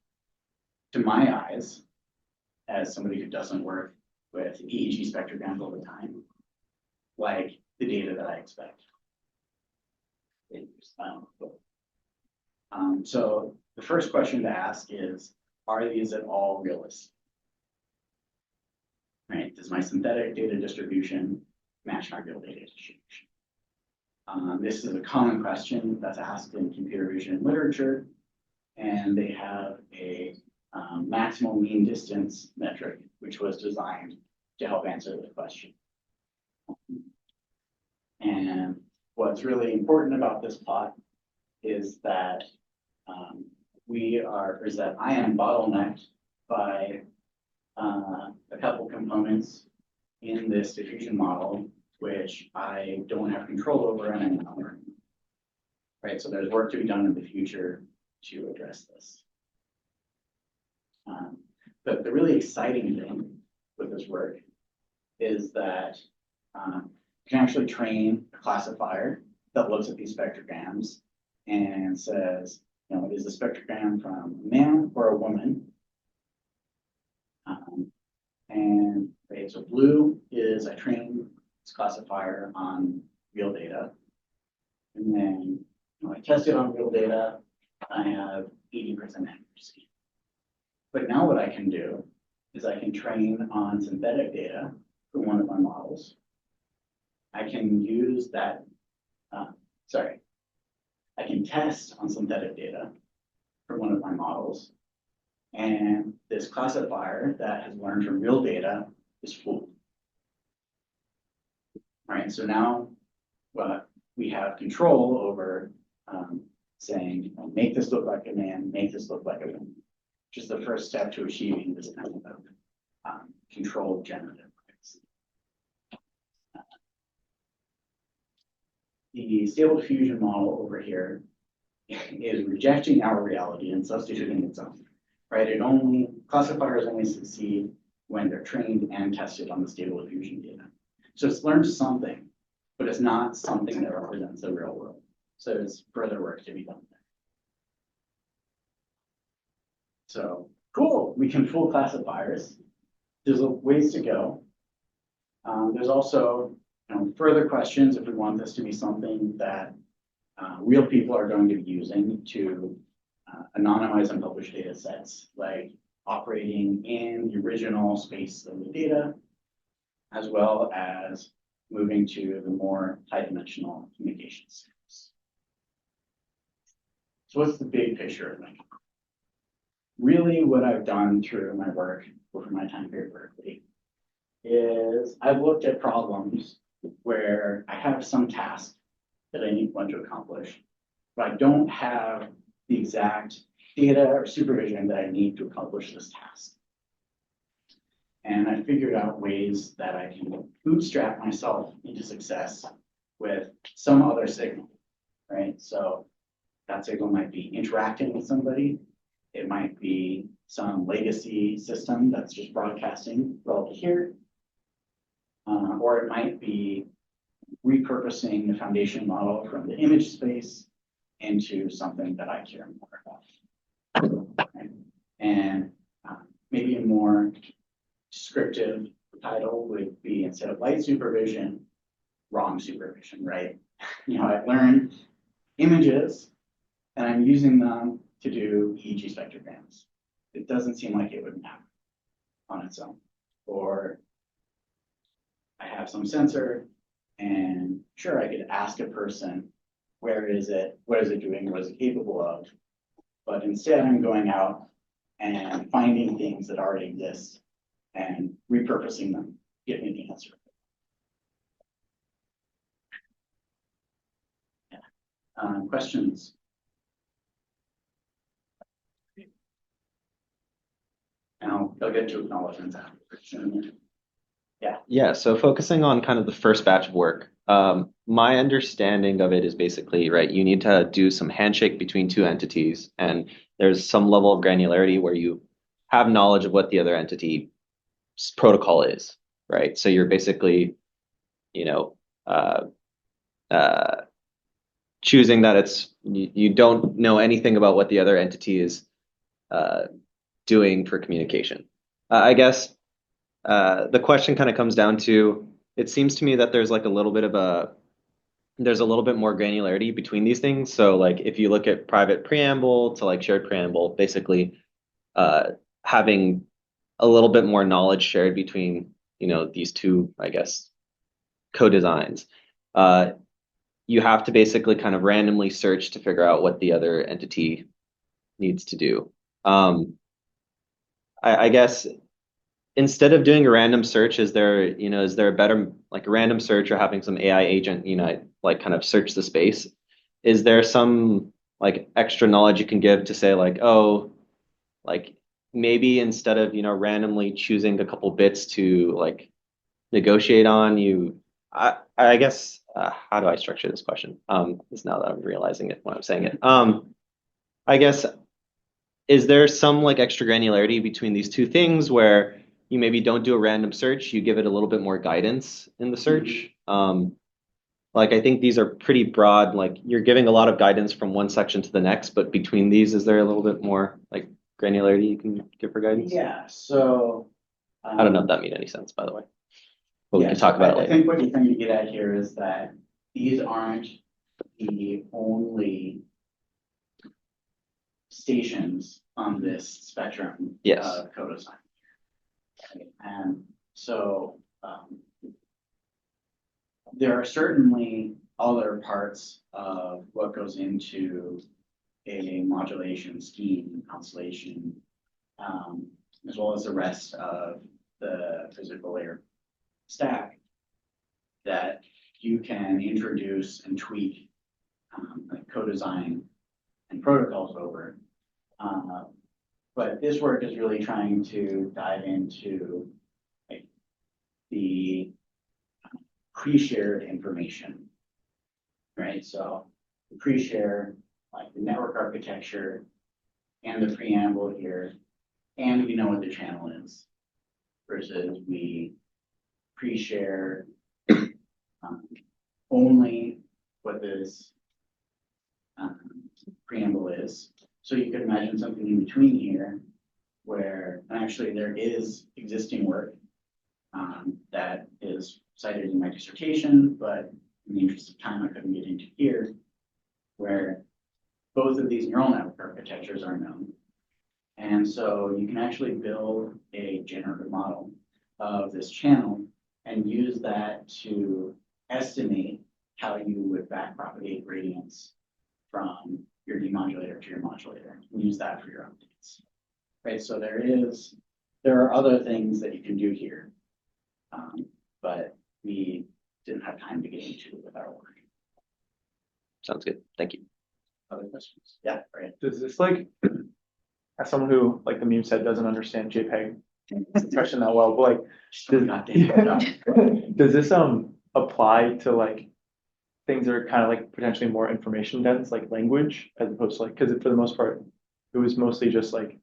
to my eyes, as somebody who doesn't work with EEG spectrograms all the time, like the data that I expect. So the first question to ask is, are these at all realistic? Right, does my synthetic data distribution match my real data distribution? This is a common question that's asked in computer vision literature, and they have a maximal mean distance metric, which was designed to help answer the question. And what's really important about this plot is that I am bottlenecked by a couple components in this diffusion model, which I don't have control over and I'm not learning. Right, so there's work to be done in the future to address this. But the really exciting thing with this work is that you can actually train a classifier that looks at these spectrograms and says, is the spectrogram from a man or a woman? Right, so blue is I train this classifier on real data. And then I test it on real data, I have 80% accuracy. But now what I can do is I can train on synthetic data for one of my models. I can use that, I can test on synthetic data for one of my models. And this classifier that has learned from real data is fooled. All right, so now we have control over saying, make this look like a man, make this look like a woman, which is the first step to achieving this kind of controlled generative. The stable diffusion model over here is rejecting our reality and substituting its own. Right? Classifiers only succeed when they're trained and tested on the stable diffusion data. So it's learned something, but it's not something that represents the real world. So there's further work to be done there. So cool, we can fool classifiers. There's ways to go. There's also further questions if we want this to be something that real people are going to be using to anonymize and publish data sets, like operating in the original space of the data, as well as moving to the more high-dimensional communication space. So what's the big picture of it? Really, what I've done through my work over my time here at Berkeley is I've looked at problems where I have some task that I want to accomplish, but I don't have the exact data or supervision that I need to accomplish this task. And I figured out ways that I can bootstrap myself into success with some other signal, right? So that signal might be interacting with somebody. It might be some legacy system that's just broadcasting relative here. Or it might be repurposing the foundation model from the image space into something that I care more about. Right? And maybe a more descriptive title would be, instead of light supervision, wrong supervision, right? I've learned images and I'm using them to do EEG spectrograms. It doesn't seem like it would matter on its own. Or I have some sensor and sure, I could ask a person, where is it? What is it doing? What is it capable of? But instead I'm going out and finding things that already exist and repurposing them, get me the answer. Yeah. Questions? And I'll get to acknowledgements after. Yeah, so focusing on kind of the first batch of work, my understanding of it is basically, right, you need to do some handshake between two entities, and there's some level of granularity where you have knowledge of what the other entity's protocol is, right? So you're basically, choosing that you don't know anything about what the other entity is doing for communication. I guess the question kind of comes down to, it seems to me that there's like there's a little bit more granularity between these things. So like if you look at private preamble to like shared preamble, basically having a little bit more knowledge shared between, these two, I guess, co-designs. You have to basically kind of randomly search to figure out what the other entity needs to do. I guess instead of doing a random search, is there a better like a random search or having some AI agent, like kind of search the space? Is there some like extra knowledge you can give to say like, oh, like maybe instead of, randomly choosing a couple bits to like negotiate on, I guess, how do I structure this question? Is now that I'm realizing it when I'm saying it. I guess, is there some like extra granularity between these two things where you maybe don't do a random search, you give it a little bit more guidance in the search? Like I think these are pretty broad, like you're giving a lot of guidance from one section to the next, but between these, is there a little bit more like granularity you can give for guidance? Yeah, so. I don't know if that made any sense, by the way. But we Yeah, can talk about it I later. think what you're trying to get at here is that these aren't the only stations on this spectrum Yes. of codesign. Right? And so there are certainly other parts of what goes into a modulation scheme, constellation, as well as the rest of the physical layer stack that you can introduce and tweak like co-design and protocols over. But this work is really trying to dive into like the pre-shared information, right? So the pre-share, like the network architecture and the preamble here, and we know what the channel is, versus we pre-share only what this preamble is. So you could imagine something in between here where, and actually there is existing work that is cited in my dissertation, but in the interest of time, I couldn't get into here, where both of these neural network architectures are known. And so you can actually build a generative model of this channel and use that to estimate how you would backpropagate gradients from your demodulator to your modulator and use that for your updates. Right, so there are other things that you can do here, but we didn't have time to get into it with our work. Sounds good. Thank you. Other questions? Yeah, right. Does this like, as someone who, like the meme said, doesn't understand JPEG expression that well, but like, does this apply to like things that are kind of like potentially more information dense, like language, as opposed to like, because for the most part, it was mostly just like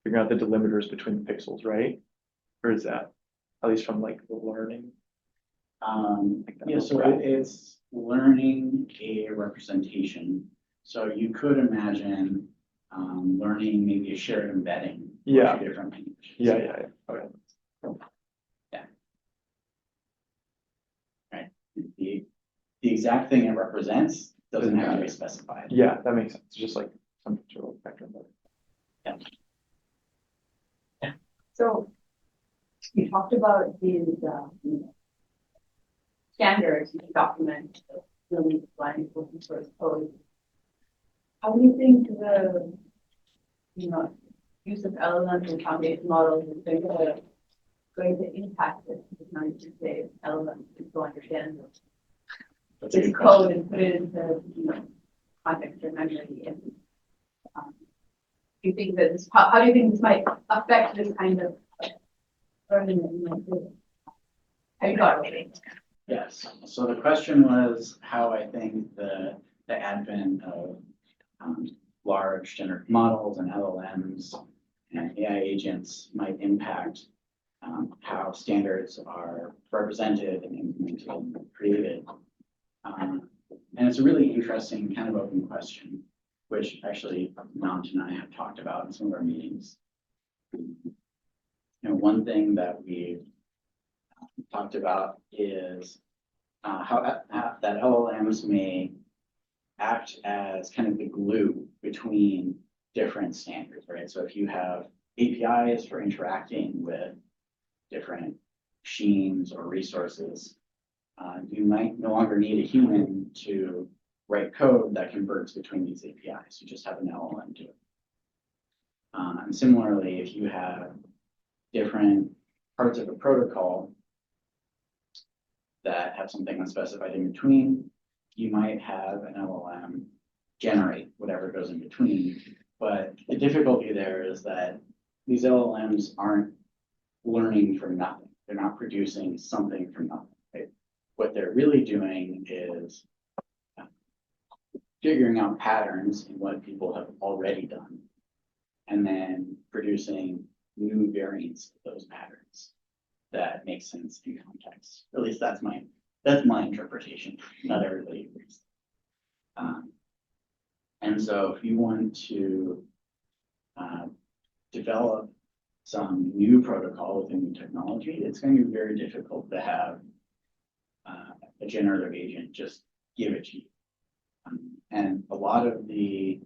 figuring out the delimiters between the pixels, right? Or is that at least from like the learning? Yeah, so it's learning a representation. So you could imagine learning maybe a shared embedding. Yeah. Two different languages. Yeah. Okay. Yeah. Right. The exact thing it represents doesn't have to be specified. Yeah, that makes sense. It's just like some sort of vector embedding. Yeah. So you talked about these standards to document the line open source code. How do you think the use of LLMs and foundation models is going to impact this? It's not to say LLMs to understand this code and put it into context or memory. And do you think that this? How do you think this might affect this kind of learning that you might do? Have you thought about it? Yes. So the question was how I think the advent of large generative models and LLMs and AI agents might impact how standards are represented and implemented and created. And it's a really interesting kind of open question, which actually Anant and I have talked about in some of our meetings. One thing that we've talked about is how that LLMs may act as kind of the glue between different standards, right? So if you have APIs for interacting with different machines or resources, you might no longer need a human to write code that converts between these APIs. You just have an LLM do it. And similarly, if you have different parts of a protocol that have something unspecified in between, you might have an LLM generate whatever goes in between. But the difficulty there is that these LLMs aren't learning from nothing. They're not producing something from nothing. Right? What they're really doing is figuring out patterns in what people have already done, and then producing new variants of those patterns that make sense in context. At least that's my interpretation. Not everybody agrees. And so if you want to develop some new protocol within the technology, it's going to be very difficult to have a generative agent just give it to you. And a lot of the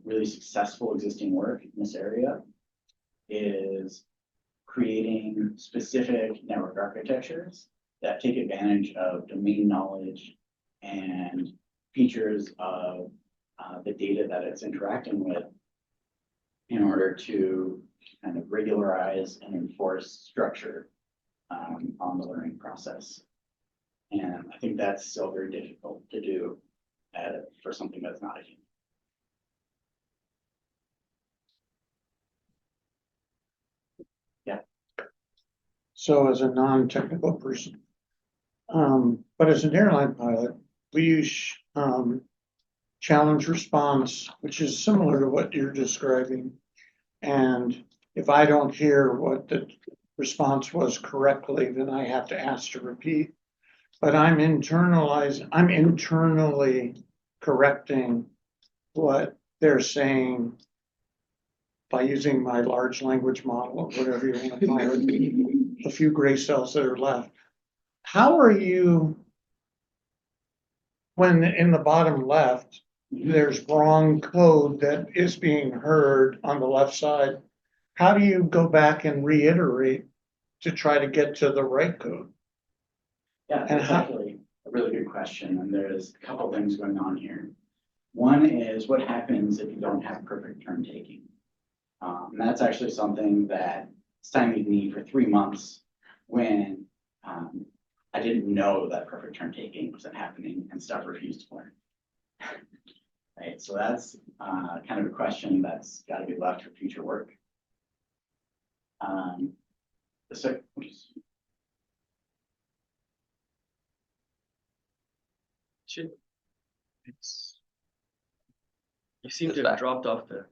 really successful existing work in this area is creating specific network architectures that take advantage of domain knowledge and features of the data that it's interacting with in order to kind of regularize and enforce structure on the learning process. And I think that's still very difficult to do for something that's not a human. So as a non-technical person, but as an airline pilot, we use challenge response, which is similar to what you're describing. And if I don't hear what the response was correctly, then I have to ask to repeat. But I'm internally correcting what they're saying by using my large language model, or whatever you want to call it, a few gray cells that are left. How are you, when in the bottom left, there's wrong code that is being heard on the left side, how do you go back and reiterate to try to get to the right code? Yeah, that's actually a really good question. And there's a couple things going on here. One is what happens if you don't have perfect turn taking. And that's actually something that stymied me for 3 months when I didn't know that perfect turn taking wasn't happening and stuff refused to learn. Right, so that's kind of a question that's got to be left for future work. The second, It's, you seem It's to have back. dropped off the.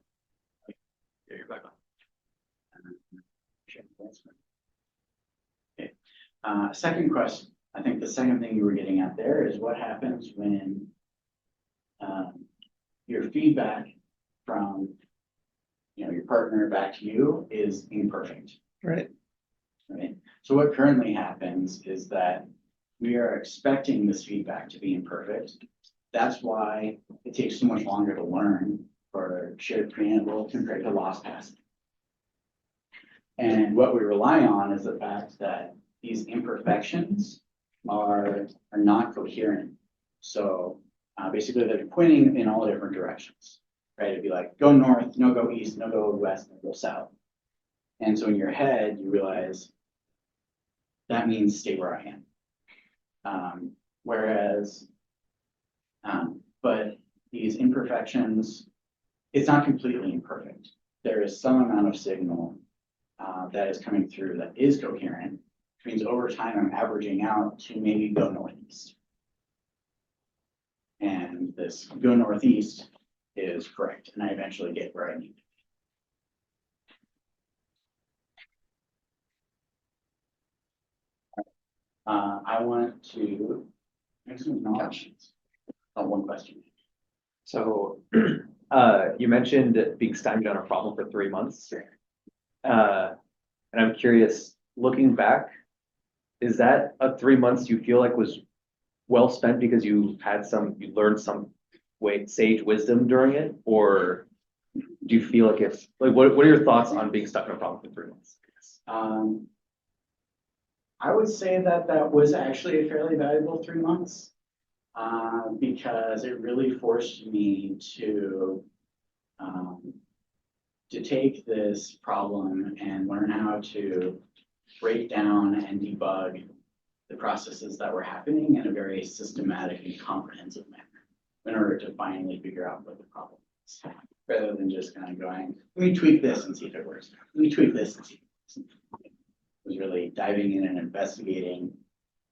Yeah, you're back on. Okay. Second question. I think the second thing you were getting at there is what happens when your feedback from your partner back to you is imperfect. Right. Right. So what currently happens is that we are expecting this feedback to be imperfect. That's why it takes so much longer to learn for shared preamble compared to lost passing. And what we rely on is the fact that these imperfections are not coherent. So basically they're pointing in all different directions, right? It'd be like, go north, no go east, no go west, no go south. And so in your head, you realize that means stay where I am. But these imperfections, it's not completely imperfect. There is some amount of signal that is coming through that is coherent, which means over time I'm averaging out to maybe go northeast. And this go northeast is correct, and I eventually get where I need to be. I want to make some acknowledgements. One question. So you mentioned being stymied on a problem for 3 months. And I'm curious, looking back, is that a 3 months you feel like was well spent because you learned some sage wisdom during it? Or do you feel like it's like, what are your thoughts on being stuck in a problem for 3 months? I would say that was actually a fairly valuable 3 months because it really forced me to to take this problem and learn how to break down and debug the processes that were happening in a very systematic and comprehensive manner in order to finally figure out what the problem is, rather than just kind of going, let me tweak this and see if it works. Let me tweak this and see if it works. It was really diving in and investigating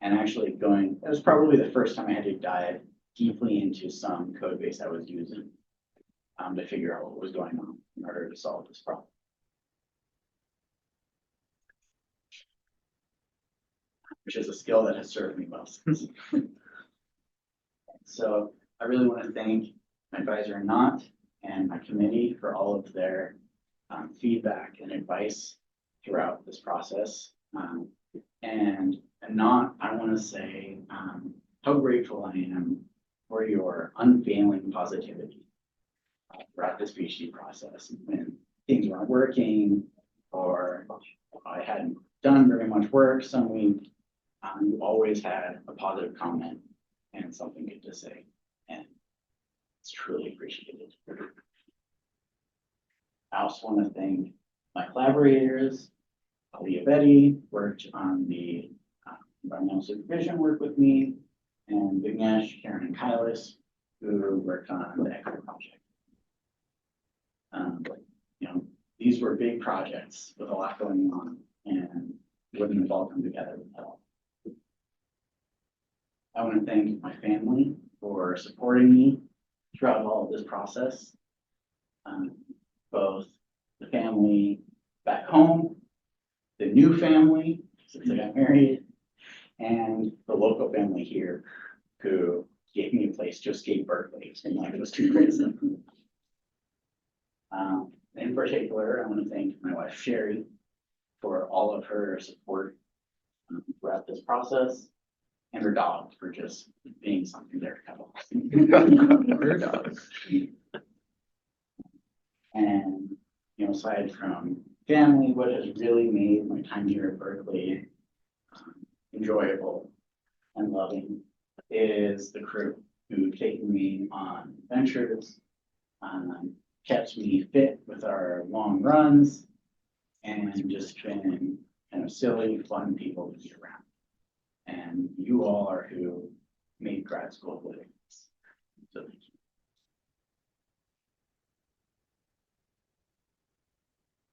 and actually going, that was probably the first time I had to dive deeply into some code base I was using to figure out what was going on in order to solve this problem. Which is a skill that has served me well since. So I really want to thank my advisor, Anant, and my committee for all of their feedback and advice throughout this process. And Anant, I want to say how grateful I am for your unfailing positivity throughout this PhD process. When things weren't working or I hadn't done very much work some week, you always had a positive comment and something good to say, and it's truly appreciated. I also want to thank my collaborators. Leah Betty worked on the environmental supervision work with me, and Vignesh, Karen, and Kailas, who worked on the ECHO project. These were big projects with a lot going on, and wouldn't have all come together at all. I want to thank my family for supporting me throughout all of this process. Both the family back home, the new family since I got married, and the local family here who gave me a place to escape Berkeley and life was too crazy. In particular, I want to thank my wife Sherry for all of her support throughout this process, and her dog for just being something there to cuddle. Her dog. And aside from family, what has really made my time here at Berkeley enjoyable and loving is the crew who've taken me on adventures, kept me fit with our long runs, and just been kind of silly, fun people to be around. And you all are who made grad school what it is. So thank you.